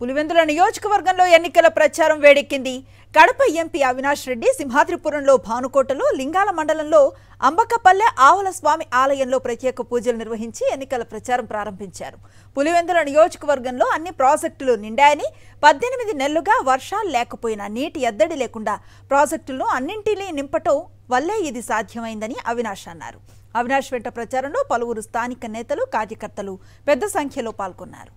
పులివెందుల నియోజకవర్గంలో ఎన్నికల ప్రచారం వేడెక్కింది. కడప ఎంపీ అవినాష్ రెడ్డి సింహాద్రిపురంలో భానుకోటలో, లింగాల మండలంలో అంబకపల్లె ఆవుల స్వామి ఆలయంలో ప్రత్యేక పూజలు నిర్వహించి ఎన్నికల ప్రచారం ప్రారంభించారు. పులివెందుల నియోజకవర్గంలో అన్ని ప్రాజెక్టులు నిండాయని, 18 నెలలుగా వర్షాలు లేకపోయినా నీటి ఎద్దడి లేకుండా ప్రాజెక్టులను అన్నింటినీ నింపటం వల్లే ఇది సాధ్యమైందని అవినాష్ అన్నారు. అవినాష్ వెంట ప్రచారంలో పలువురు స్థానిక నేతలు, కార్యకర్తలు పెద్ద సంఖ్యలో పాల్గొన్నారు.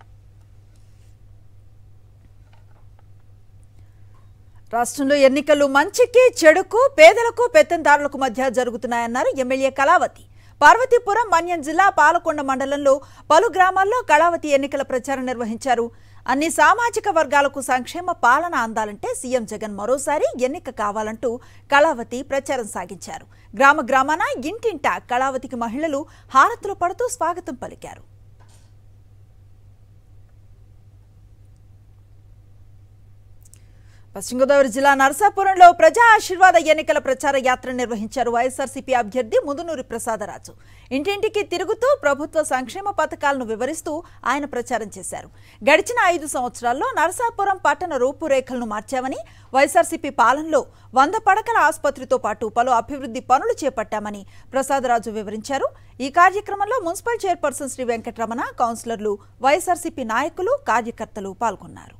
రాష్ట్రంలో ఎన్నికలు మంచికి, చెడుకు, పేదలకు, పెత్తందారులకు మధ్య జరుగుతున్నాయన్నారు ఎమ్మెల్యే కళావతి. పార్వతీపురం, మన్యం జిల్లా పాలకొండ మండలంలో పలు గ్రామాల్లో కళావతి ఎన్నికల ప్రచారం నిర్వహించారు. అన్ని సామాజిక వర్గాలకు సంక్షేమ పాలన అందాలంటే సీఎం జగన్ మరోసారి ఎన్నిక కావాలంటూ కళావతి ప్రచారం సాగించారు. గ్రామ గ్రామాన, ఇంటింటా కళావతికి మహిళలు హారతులు పడుతూ స్వాగతం పలికారు. పశ్చిమ గోదావరి జిల్లా నరసాపురంలో ప్రజా ఆశీర్వాద ఎన్నికల ప్రచార యాత్ర నిర్వహించారు. వైఎస్ఆర్సీపీ అభ్యర్థి ముదునూరి ప్రసాదరాజు ఇంటింటికి తిరుగుతూ ప్రభుత్వ సంక్షేమ పథకాలను వివరిస్తూ ఆయన ప్రచారం చేశారు. గడిచిన 5 సంవత్సరాల్లో నరసాపురం పట్టణ రూపురేఖలను మార్చామని, వైఎస్ఆర్సీపీ పాలనలో 100 పడకల ఆసుపత్రితో పాటు పలు అభివృద్ధి పనులు చేపట్టామని ప్రసాదరాజు వివరించారు. ఈ కార్యక్రమంలో మున్సిపల్ చైర్పర్సన్ శ్రీ వెంకటరమణ, కౌన్సిలర్లు, వైఎస్ఆర్సీపీ నాయకులు, కార్యకర్తలు పాల్గొన్నారు.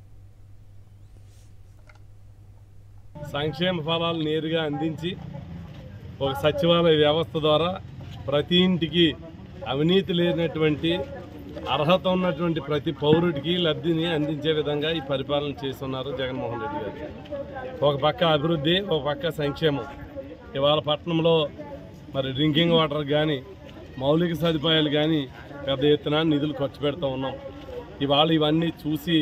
సంక్షేమ ఫలాలు నేరుగా అందించి ఒక సచివాలయ వ్యవస్థ ద్వారా ప్రతి ఇంటికి అవినీతి లేనటువంటి అర్హత ఉన్నటువంటి ప్రతి పౌరుడికి లబ్ధిని అందించే విధంగా ఈ పరిపాలన చేస్తున్నారు జగన్మోహన్ రెడ్డి గారు. ఒక పక్క అభివృద్ధి, ఒక పక్క సంక్షేమం. ఇవాళ పట్టణంలో మరి డ్రింకింగ్ వాటర్ కానీ, మౌలిక సదుపాయాలు కానీ పెద్ద ఎత్తున నిధులు ఖర్చు పెడుతూ ఉన్నాం. ఇవాళ ఇవన్నీ చూసి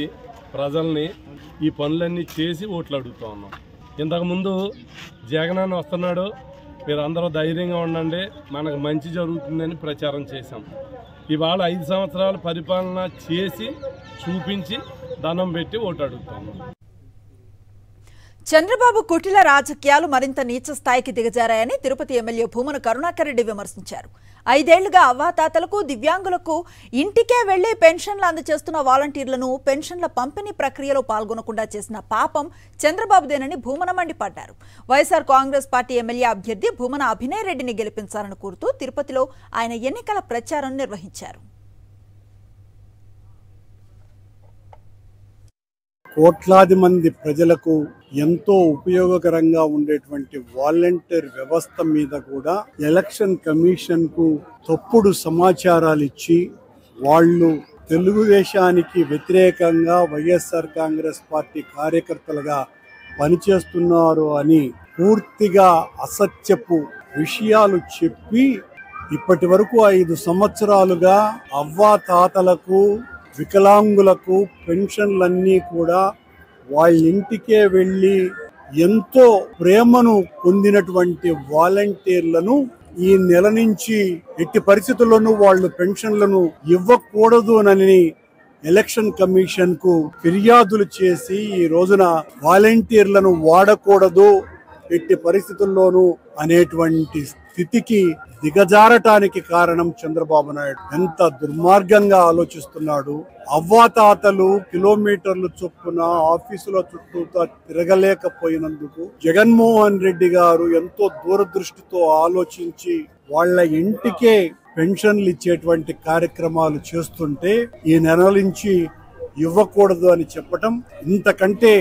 ప్రజల్ని ఈ పనులన్నీ చేసి ఓట్లు అడుగుతూ ఉన్నాం. ఇంతకుముందు జగనన్న వస్తున్నాడు, మీరు అందరూ ధైర్యంగా ఉండండి, మనకు మంచి జరుగుతుందని ప్రచారం చేశాం. ఇవాళ 5 సంవత్సరాల పరిపాలన చేసి చూపించి దండం పెట్టి ఓటు అడుగుతాం. చంద్రబాబు కుటిల రాజకీయాలు మరింత నీచ స్థాయికి దిగజారాయని తిరుపతి ఎమ్మెల్యే భూమన కరుణాకర్ రెడ్డి విమర్శించారు. 5 ఏళ్లుగా అవ్వాతాతలకు, దివ్యాంగులకు ఇంటికే వెళ్లి పెన్షన్లు అందజేస్తున్న వాలంటీర్లను పెన్షన్ల పంపిణీ ప్రక్రియలో పాల్గొనకుండా చేసిన పాపం చంద్రబాబుదేనని భూమన మండిపడ్డారు. వైఎస్ఆర్ కాంగ్రెస్ పార్టీ ఎమ్మెల్యే అభ్యర్థి భూమన అభినయ్ రెడ్డిని గెలిపించాలని కోరుతూ తిరుపతిలో ఆయన ఎన్నికల ప్రచారం నిర్వహించారు. కోట్లాది మంది ప్రజలకు ఎంతో ఉపయోగకరంగా ఉండేటువంటి వాలంటీర్ వ్యవస్థ మీద కూడా ఎలక్షన్ కమిషన్ కు తప్పుడు సమాచారాలు ఇచ్చి వాళ్ళు తెలుగుదేశానికి వ్యతిరేకంగా వైఎస్ఆర్ కాంగ్రెస్ పార్టీ కార్యకర్తలుగా పనిచేస్తున్నారు అని పూర్తిగా అసత్యపు విషయాలు చెప్పి ఇప్పటి వరకు 5 సంవత్సరాలుగా అవ్వాతాతలకు, వికలాంగులకు పెన్షన్లన్నీ కూడా వాళ్ళ ఇంటికే వెళ్ళి ఎంతో ప్రేమను పొందినటువంటి వాలంటీర్లను ఈ నెల నుంచి ఎట్టి పరిస్థితుల్లోనూ వాళ్ళు పెన్షన్లను ఇవ్వకూడదు అని ఎలక్షన్ కమిషన్ కు ఫిర్యాదులు చేసి ఈ రోజున వాలంటీర్లను వాడకూడదు ఎట్టి పరిస్థితుల్లోనూ అనేటువంటి స్థితికి దిగజారటానికి కారణం చంద్రబాబు నాయుడు. ఎంత దుర్మార్గంగా ఆలోచిస్తున్నాడు. అవ్వాతాతలు కిలోమీటర్లు చొప్పున ఆఫీసుల చుట్టూ తిరగలేకపోయినందుకు జగన్మోహన్ రెడ్డి గారు ఎంతో దూరదృష్టితో ఆలోచించి వాళ్ళ ఇంటికే పెన్షన్లు ఇచ్చేటువంటి కార్యక్రమాలు చేస్తుంటే ఈ నెల నుంచి ఇవ్వకూడదు అని చెప్పటం ఇంతకంటే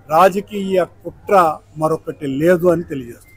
రాజకీయ కుట్ర మరొకటి లేదు అని తెలియజేస్తుంది.